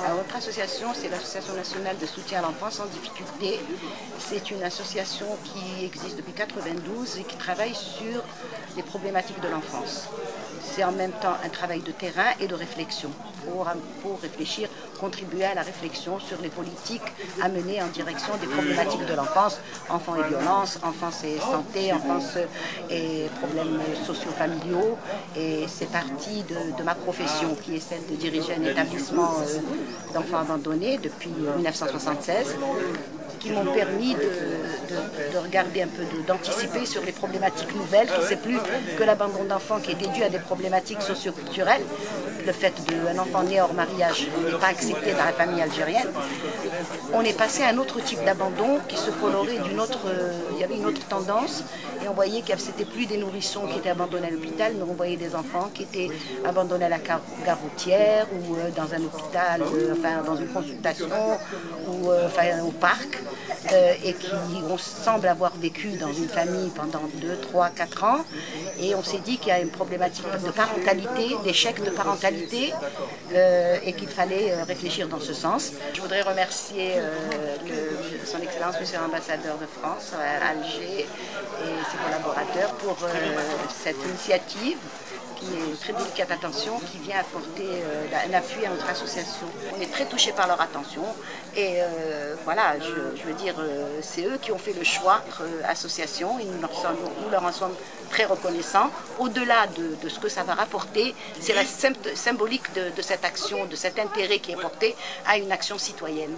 Alors, notre association, c'est l'Association nationale de soutien à l'enfance en difficulté. C'est une association qui existe depuis 1992 et qui travaille sur les problématiques de l'enfance. C'est en même temps un travail de terrain et de réflexion pour réfléchir, contribuer à la réflexion sur les politiques à mener en direction des problématiques de l'enfance, enfants et violence, enfance et santé, enfance et problèmes socio-familiaux. Et c'est parti de ma profession qui est celle de diriger un établissement d'enfants abandonnés depuis 1976. Qui m'ont permis de regarder un peu, d'anticiper sur les problématiques nouvelles, qui c'est plus que l'abandon d'enfants qui était dû à des problématiques socioculturelles. Le fait qu'un enfant né hors mariage n'est pas accepté dans la famille algérienne. On est passé à un autre type d'abandon qui se colorait d'une autre... il y avait une autre tendance et on voyait que c'était plus des nourrissons qui étaient abandonnés à l'hôpital, mais on voyait des enfants qui étaient abandonnés à la gare routière ou dans un hôpital, enfin dans une consultation ou enfin, au parc. Et qui on semble avoir vécu dans une famille pendant 2, 3, 4 ans. Et on s'est dit qu'il y a une problématique de parentalité, d'échec de parentalité, et qu'il fallait réfléchir dans ce sens. Je voudrais remercier son Excellence, Monsieur l'Ambassadeur de France à Alger et ses collaborateurs pour cette initiative qui est une très délicate attention, qui vient apporter un appui à notre association. On est très touchés par leur attention et voilà, je veux dire, c'est eux qui ont fait le choix association et nous leur en sommes très reconnaissants. Au-delà de ce que ça va rapporter, c'est la symbolique de cette action, de cet intérêt qui est porté à une action citoyenne.